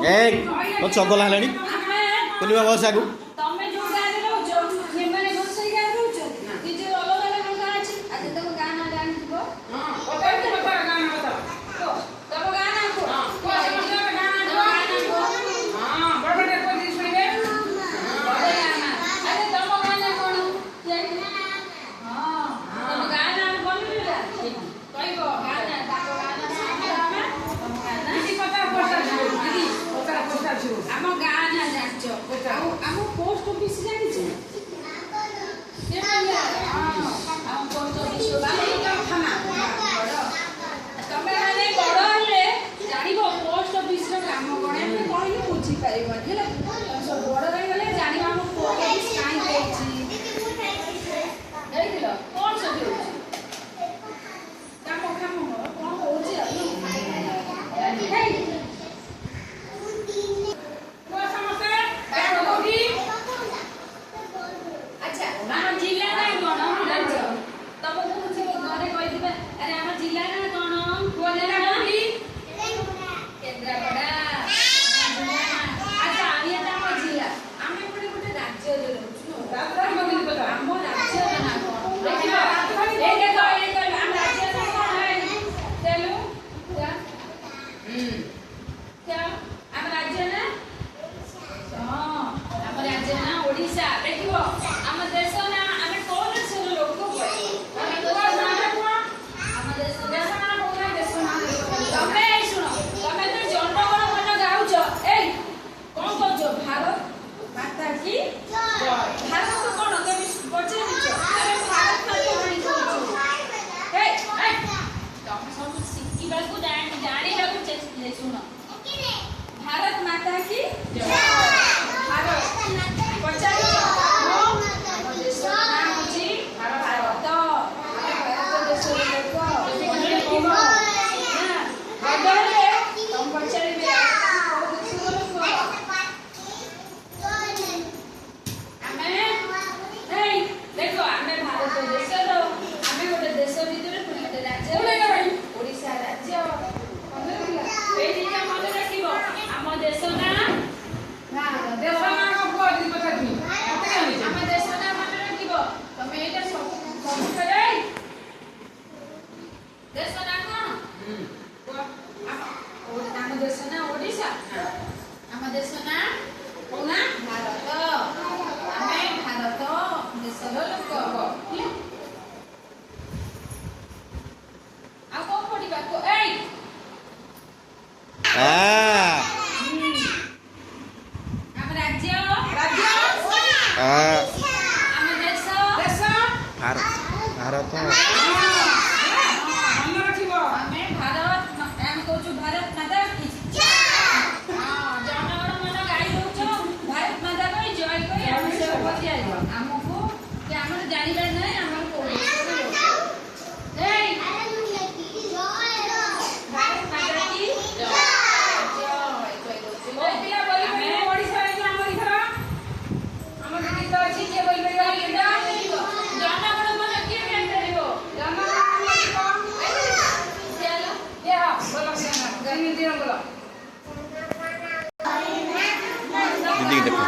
तो चगला है पूर्णिमा बस आगु पोस्ट ऑफिस जानी पोस्ट ऑफिस काम कौन कहले बुझी पार बड़ रही जाना कौन सब काम काम कौन हो भारत माता की दीदी देखो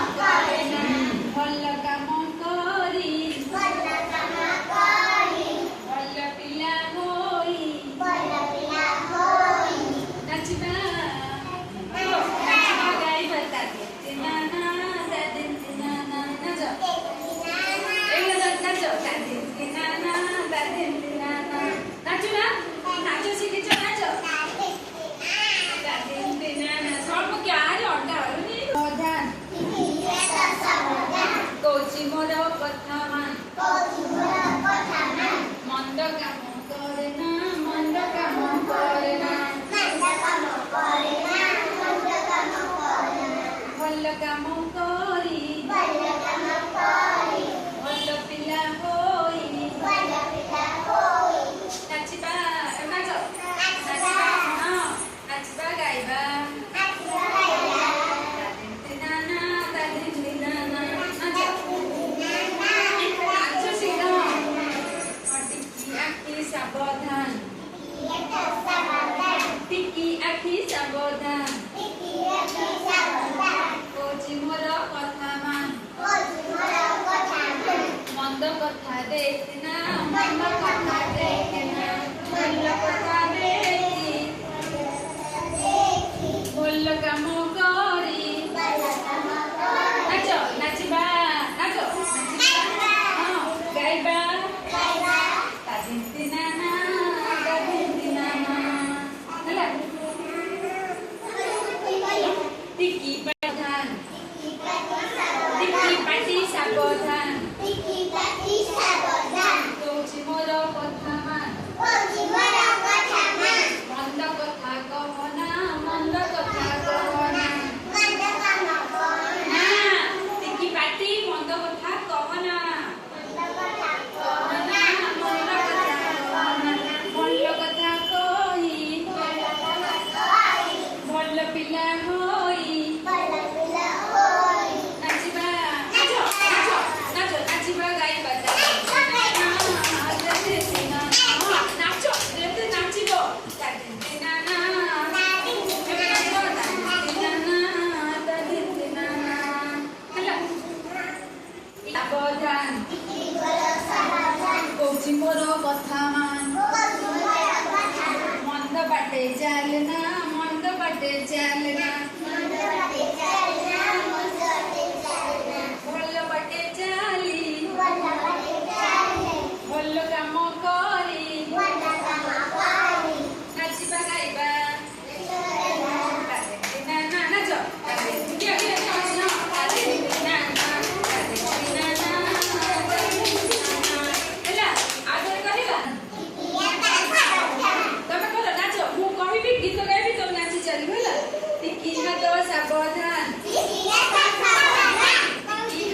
ସାବଧାନ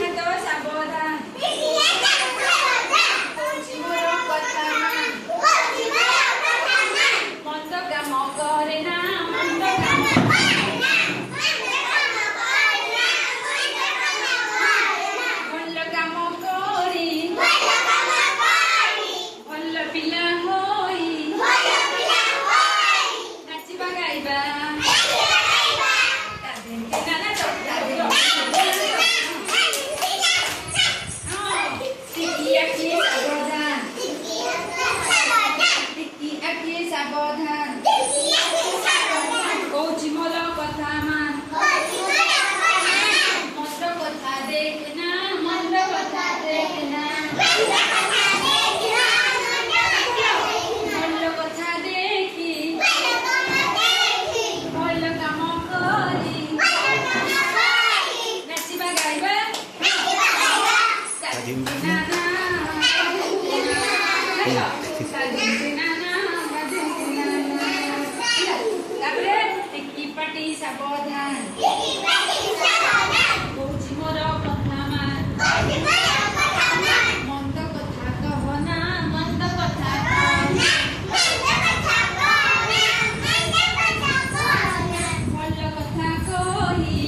ହାତ ସାବଧାନ କହୁଛି ମୋର କଥା ମନ୍ଦ କାମ କରେ ନା ମନ୍ଦ କାମ ଭଲ କାମ କରି ଭଲ ପିଲା ହୋଇ ନାଚିବା ଗାଇବା ସାବଧାନ କହୁଛି ମୋର କଥା ମାନ ମନ୍ଦ କଥା ଦେଖନା ମନ୍ଦ କଥା ଦେଖନା ଭଲ କଥା ଦେଖି ଭଲ କାମ କରି ନାଚିବା ଗାଇବା ତାପରେ ଟିକି ପାଟି ସାବଧାନ କହୁଛି ମୋର କଥା ମାନ ମନ୍ଦ କଥା କହନା ମନ୍ଦ କଥା ଭଲ କଥା କହି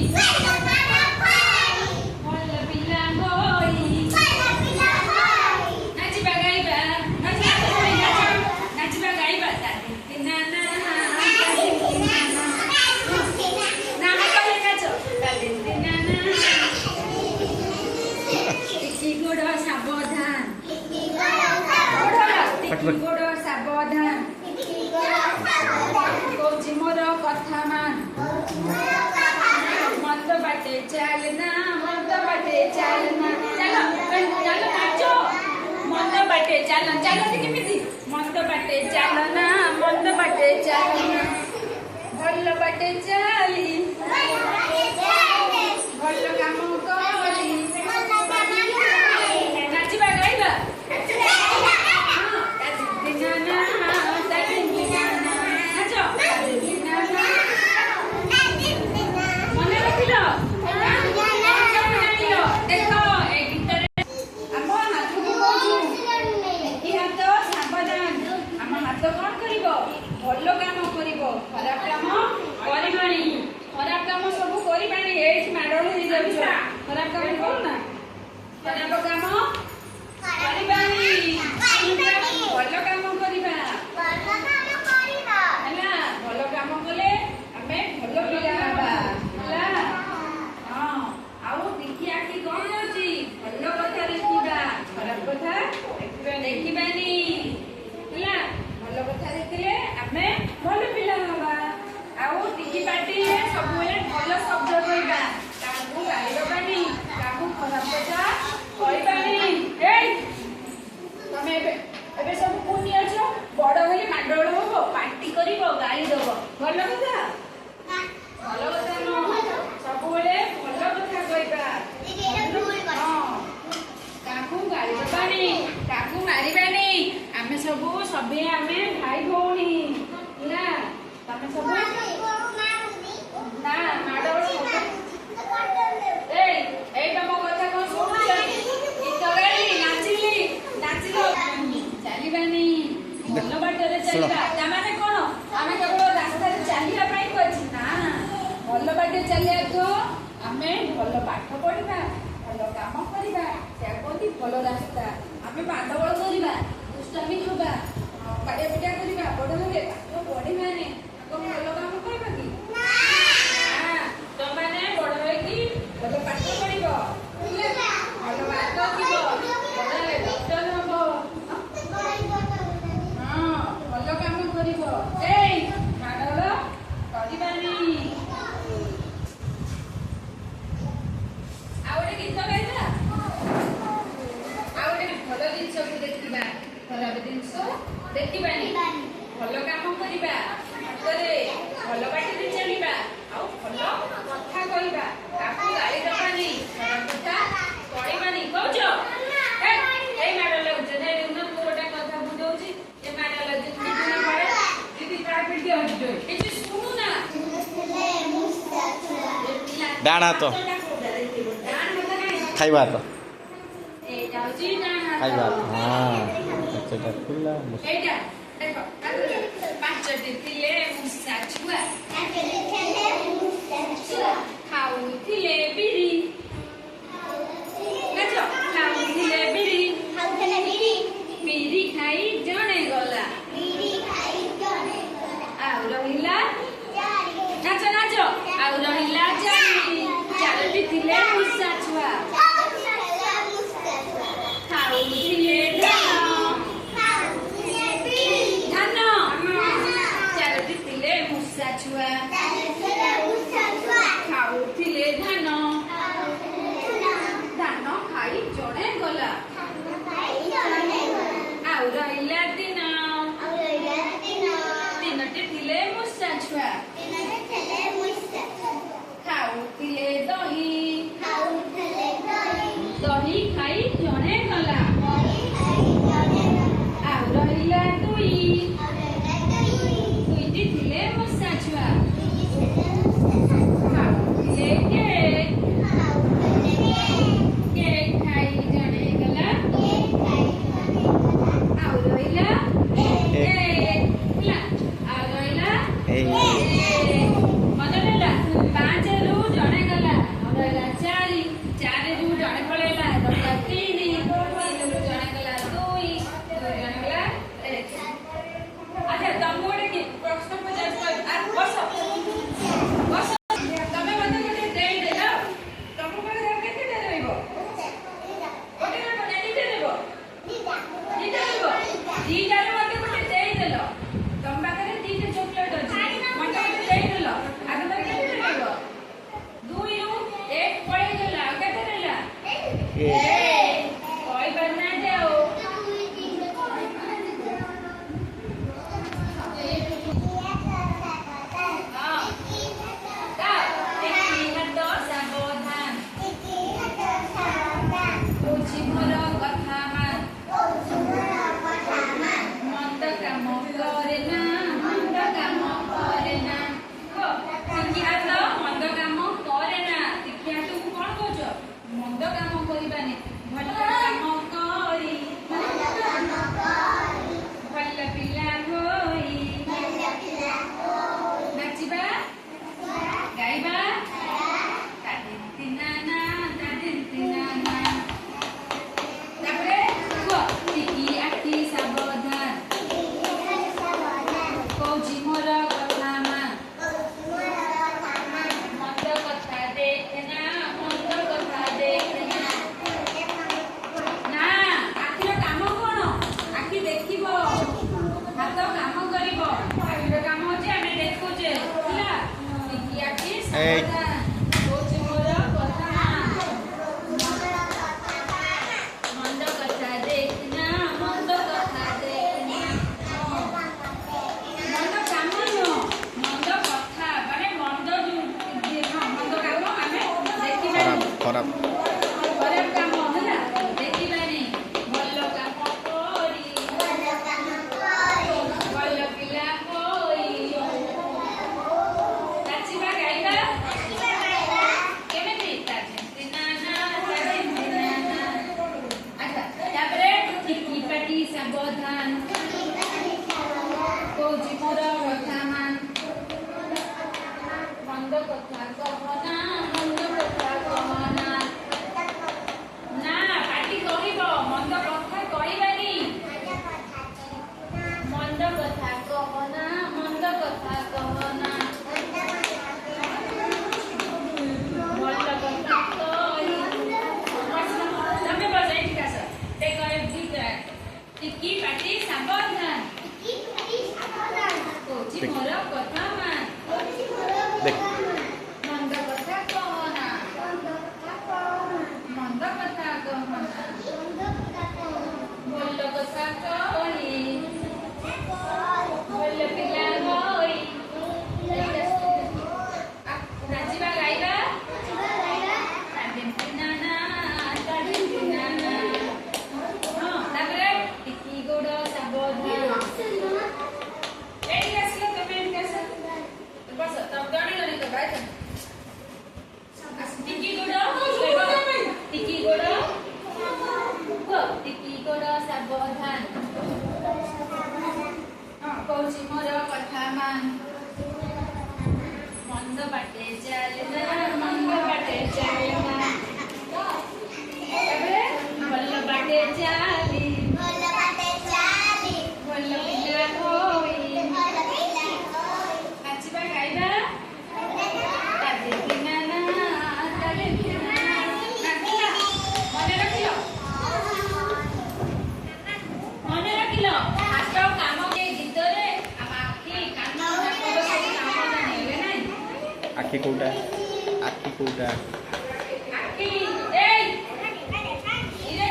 ଭଲ ପିଲା ହୋଇ ନାଚିବା ଗାଇବା ନାଚିବା ଗାଇବା ସାବଧାନ ଗୋଡ଼ ସାବଧାନ କହୁଛି ମୋର କଥା ମାନ ମନ୍ଦ ବାଟେ ଚାଲ ନା ମନ୍ଦ ବାଟେ ଚାଲ ନା ଚାଲ ଚାଲ ନାଚ ମନ୍ଦ ବାଟେ ଚାଲ ଚାଲନ୍ତି କେମିତି ମନ୍ଦ ବାଟେ ଚାଲ ନା ମନ୍ଦ ବାଟେ ଚାଲ ନା ଭଲ ବାଟେ ଚାଲି ଭଲ କାମ କରି ନାଚିବା ଗାଇବା ମନେ ରଖିଲ ଦେଖ ଏ ଗୀତରେ ଆମ ହାତକୁ କହୁଛୁ ଏ ହାତ ସାବଧାନ ଆମ ହାତ କଣ କରିବ ଭଲ କାମ କରିବ ଖରାପ କାମ କରିବାନି ଖରାପ କାମ ସବୁ କରିବାନି ଏଇଠି ମାଡ଼ଳ ହେଇଯାଉଛ ଖରାପ କାମ କରୁନା ଖରାପ କାମ କରିବାନି ଭଲ କାମ କରିବା ହେଲା ଭଲ କାମ କଲେ ଆମେ ଭଲ ପିଲା ହେବା ହେଲା ହଁ ଆଉ ଦେଖି ଆଖି କଣ ଅଛି ଭଲ କଥା ଦେଖିବା ଖରାପ କଥା ଦେଖିବାନି ହେଲା ଭଲ କଥା ଦେଖିଲେ ଆମେ ଭଲ ପିଲା ହେବା ଆଉ ଟିକି ପାଟିରେ ସବୁବେଳେ ଭଲ ଶବ୍ଦ କହିବା କାହାକୁ ଗାଳିବାନି କାହାକୁ ଖରାପ କଥା କହିବାନି ଏଇ ତମେ ଏବେ ସବୁ କୁନି ଅଛ ବଡ ହେଲେ ମାଡଗୋଳ ହବ ପାଟି କରିବ ଗାଳି ଦବ ଭଲ କଥା ଭଲ କଥା ନୁହଁ ସବୁବେଳେ ଭଲ କଥା କହିବା ହଁ କାହାକୁ ଗାଳି ଦବାନି କାହାକୁ ମାରିବାନି ଆମେ ସବୁ ସଭିଏ ଆମେ ଭାଇ ଭଉଣୀ ହେଲା ତମେ ସବୁ ନା ମାଡଗୋଳ ଏଇ ତମ କଥା କଣ ଶୁଣୁଛ ଗୀତ ଗାଇଲି ନାଚିଲ ଚାଲିବାନି ଭଲ ବାଟରେ ଚାଲିବା ତାମାନେ କଣ ଆମେ କେବଳ ରାସ୍ତାରେ ଚାଲିବା ପାଇଁ କହିଛି ନା ଭଲ ବାଟରେ ଚାଲିବାକୁ ଆମେ ଭଲ ପାଠ ପଢିବା ଭଲ କାମ କରିବା ସେୟା କହନ୍ତି ଭଲ ରାସ୍ତା ଆମେ ମାଡଗୋଳ କରିବା ଦୁଷ୍ଟାମି ହେବା ପାଟିଆ ପିଟା କରିବା ବଡ ହେଲେ ପାଠ ପଢିବାନି କଣ ଭଲ କାମ କରିବା କି ତମାନେ ବଡ ହେଇକି ଭଲ ପାଠ ପଢିବ ଭଲ ମାର୍କ ରଖିବ ବଡ ହେଲେ ଡକ୍ଟର ହବ ହଁ ଭଲ କାମ କରିବ ଏଇ ମାଡଗୋଳ କରିବାନି ଆଉ ଗୋଟେ ଗୀତ ଗାଇବା ଆଉ ଗୋଟେ ଭଲ ଜିନିଷକୁ ଦେଖିବା ଖରାପ ଜିନିଷ ଦେଖିବାନି ଭଲ କାମ କରିବା ହାତରେ ଡାହାଣ ହାତ ଖାଇବା ହାତ ଏଇଟା ହଉଛି ଡାହାଣ ହାତ। ଖାଇବା ହାତ ହଁ ସେଟା ଖୋଲା ଏଇଟା ଦେଖ ପାଞ୍ଚଟି ଥିଲେ ମୂଷା ଛୁଆ ଖାଉଥିଲେ ବିରି ନାଚ ଖାଉଥିଲେ ବିରି ବିରି ଖାଇ ଜଣେ ଗଲା ଆଉ ରହିଲା ନାଚ ନାଚ ଆଉ ରହିଲା ଚାରୋଟି ଥିଲେ ମୂଷା ଛୁଆ ଖାଉଥିଲେ ଧାନ ଚାରୋଟି ଥିଲେ ମୂଷା ଛୁଆ ଖାଉଥିଲେ ଧାନ ଧାନ ଖାଇ ଜଣେ ଗଲା ଆଉ ରହିଲା ଦିନ ତିନୋଟି ଥିଲେ ମୂଷା ଛୁଆ ଖାଉଥିଲେ ଦହି ଦହି ଖାଇ ଜଣେ ଗଲା ଆଉ ରହିଲା ଦୁଇଟି ଥିଲେ ମୂଷା ଛୁଆ ଖାଉଥିଲେ କେକ୍ ଖାଇ ଜଣେ ଗଲା ଆଉ ରହିଲା ହେଲା ଆଉ ରହିଲା ମନେ ରହିଲା ପାଞ୍ଚରୁ ଜଣେ ଗଲା ଆଉ ରହିଲା ଚାରିରୁ ଜଣେ ପଳେଇଲା ରହିଲା ତିନିରୁ ଜଣେ ଗଲା ଦୁଇ ଜଣେ ଗଲା ଏକ। ଆଚ୍ଛା ତମକୁ ଗୋଟେ କି ପ୍ରଶ୍ନ ପଚାରୁଛି ବସ ତମେ ମତେ ଗୋଟେ ଦେଇଦେଲ ତମକୁ କେତେଟା ରହିବ ଗୋଟେ ରହିବ ନା ଦିଟା ରହିବ ଦିଟାରୁ ମତେ ଗୋଟେ ଦେଇଦେଲ ତମ ପାଖରେ ଦିଟା ଚକୋଲେଟ ଅଛି ମତେ ଗୋଟେ ଦେଇଦେଲ ଆଗ ତମେ କେତେ ରହିବ ଦୁଇରୁ ଏକ ପଳେଇଗଲା ଆଉ କେତେ ରହିଲା କହିପାରୁନାହାନ୍ତି ଆଉ ହଉଛି ମୋର କଥା ମାନ ମନ୍ଦ କାମ କରେ ନା ଶିଖିହାତ ମନ୍ଦ କାମ କରେ ନା ଶିଖିହାତକୁ କଣ କହୁଛ ମନ୍ଦ କାମ କରିବାନି ଭଲ କାମ କରି ଭଲ ପିଲା ହୋଇ ନାଚିବା ଗାଇବା ତାପରେ ଟିକି ଆଖି ସାବଧାନ କହୁଛି ମୋର କଥା ମା ମନ୍ଦ କଥା ଦେଖେନା ନା ଆଖିର କାମ କଣ ଆଖି ଦେଖିବ ହାତ କାମ କରିବ ଆଖିର କାମ ହଉଛି ଆମେ ଦେଖୁଛେ ହେଲା ଟିକି ଆଖି ସାବଧାନ କହୁଛି ମୋର କଥା ମା ମନ୍ଦ କଥା ଦେଖେନା ମନ୍ଦ କାମ ନୁହଁ ମନ୍ଦ କଥା ମାନେ ମନ୍ଦ ମନ୍ଦ କାମ ଆମେ ଦେଖିବାନି ଖରାପ ଖରାପ କାମ ହେଲା ଦେଖିବାନି ଭଲ କାମ କରି ଭଲ ପିଲା ହୋଇ ନାଚିବା ଗାଇବା କେମିତି ଆଚ୍ଛା ତାପରେ ଟିକି ପାଟି ସାବଧାନ କହୁଛି ମୋର କଥା ମାନ ମନ୍ଦ କଥା କହନା ବାଟେ ଚାଲନା ମନ୍ଦ ବାଟେ ଚାଲନା ତାପରେ ଭଲ ବାଟେ ଚାଲି ଭଲ ପିଲା ହୋଇ ନାଚିବା ଗାଇବା ମନେ ରଖିଲ ହାତ କାମ ଗୀତରେ ଆମ ଆଖି କାନ ନାକ ସବୁ କାମ ଜାଣିବେ ନାହିଁ। ଆଖି କୋଉଟା ଆଖି ଏଇ ଇରେ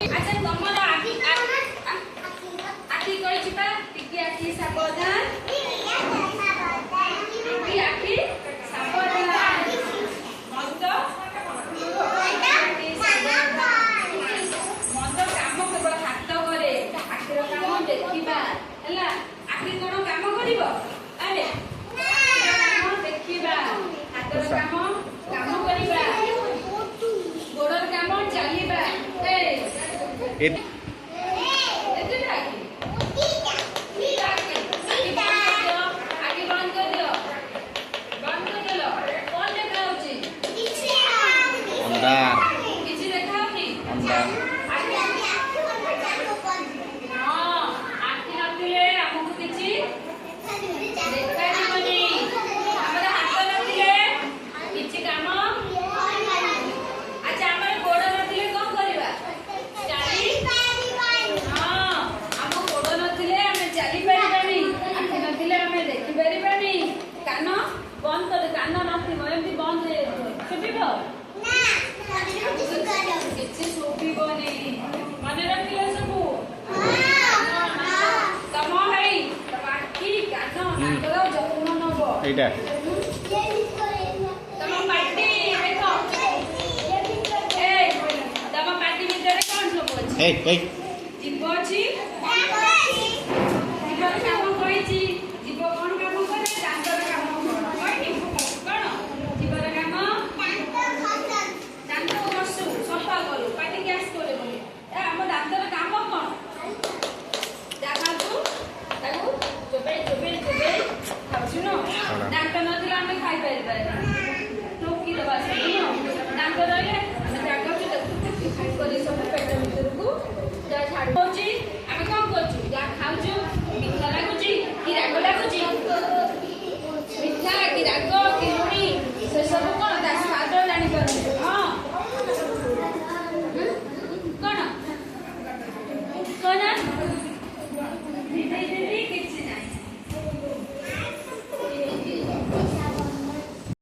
ଆଚ୍ଛା ତମର ଆଖି କହିଛି ପା ଟିକି ଆଖି ସାବଧାନ ଟିକି ଆଖି ସାବଧାନ ମନ୍ଦ ମନ୍ଦ କାମ କେବଳ ହାତ କରେ ଆଖିର କାମ ଦେଖିବା ହେଲା। ଆଖି କଣ କାମ କରିବ ଆରେ କାମ ଦେଖିବା ହାତର କାମ କାମ କରିବା ଗୋଡର କାମ ଚାଲିବା ଆଖି ବନ୍ଦ କରିଦିଅ କଣ ଲେଖା ହଉଛି କିଛି ଲେଖା ହଉନି ହଁ ଆଖି ନଥିଲେ ଆମକୁ କିଛି ଦେଖାଯିବନି ଆମର ହାତ ନଥିଲେ କିଛି କାମ ଆଚ୍ଛା ଆମର ଗୋଡ ନଥିଲେ କଣ କରିବା ହଁ ଆମ ଗୋଡ ନଥିଲେ ଆମେ ଚାଲିପାରିବାନି ଆଖି ନଥିଲେ ଆମେ ଦେଖିପାରିବାନି କାନ ବନ୍ଦ କରି କାନ ନଥିବ ଏମିତି ବନ୍ଦ ଶୁଭିବ କିଛି ଶୁଭିବନି ମନେ ରଖିଲେ ସବୁ ତମ ଭାଇ ତମ ଆଖି କାନ ନାକର ଯତ୍ନ ନବ ଏଇଟା ତମ ପାଟି ଦେଖ ତମ ପାଟି ଭିତରେ କଣ ସବୁ ଅଛି ଜୀବ ଅଛି ଜୀବର କାମ କହିଛି ଜୀବ କଣ କାମ କରେ ଦାନ୍ତର କାମ କହିନି କଣ ଜୀବର କାମ ଦାନ୍ତ ଘଷୁ ସଫା କରୁ ପାଟି ଗ୍ୟାସ୍ କରେ ବୋଲି ଆମ ଦାନ୍ତର କାମ କଣ ଖାଉଛୁ ତାକୁ ଚୋବେଇ ଖାଉଛୁ ନା ଦାନ୍ତ ନଥିଲେ ଆମେ ଖାଇପାରିବାନି ଟୋକି ଦେବା ଦାନ୍ତ ରହିଲେ ଆମେ ଜାଗାଛୁ ଖାଇ କରି ସବୁ ପେଟ ଭିତରକୁ ଯାହା ଛାଡୁ ହଉଛି ଆମେ କଣ କରୁଛୁ ଯାହା ଖାଉଛୁ ମିଠା ଲାଗୁଛି କି ରାଗ ଲାଗୁଛି ମିଠା କି ରାଗ କି ଲୁଣି ସେସବୁ କଣ ତା ସ୍ୱାଦ ଜାଣିପାରୁଛୁ ହଁ କଣ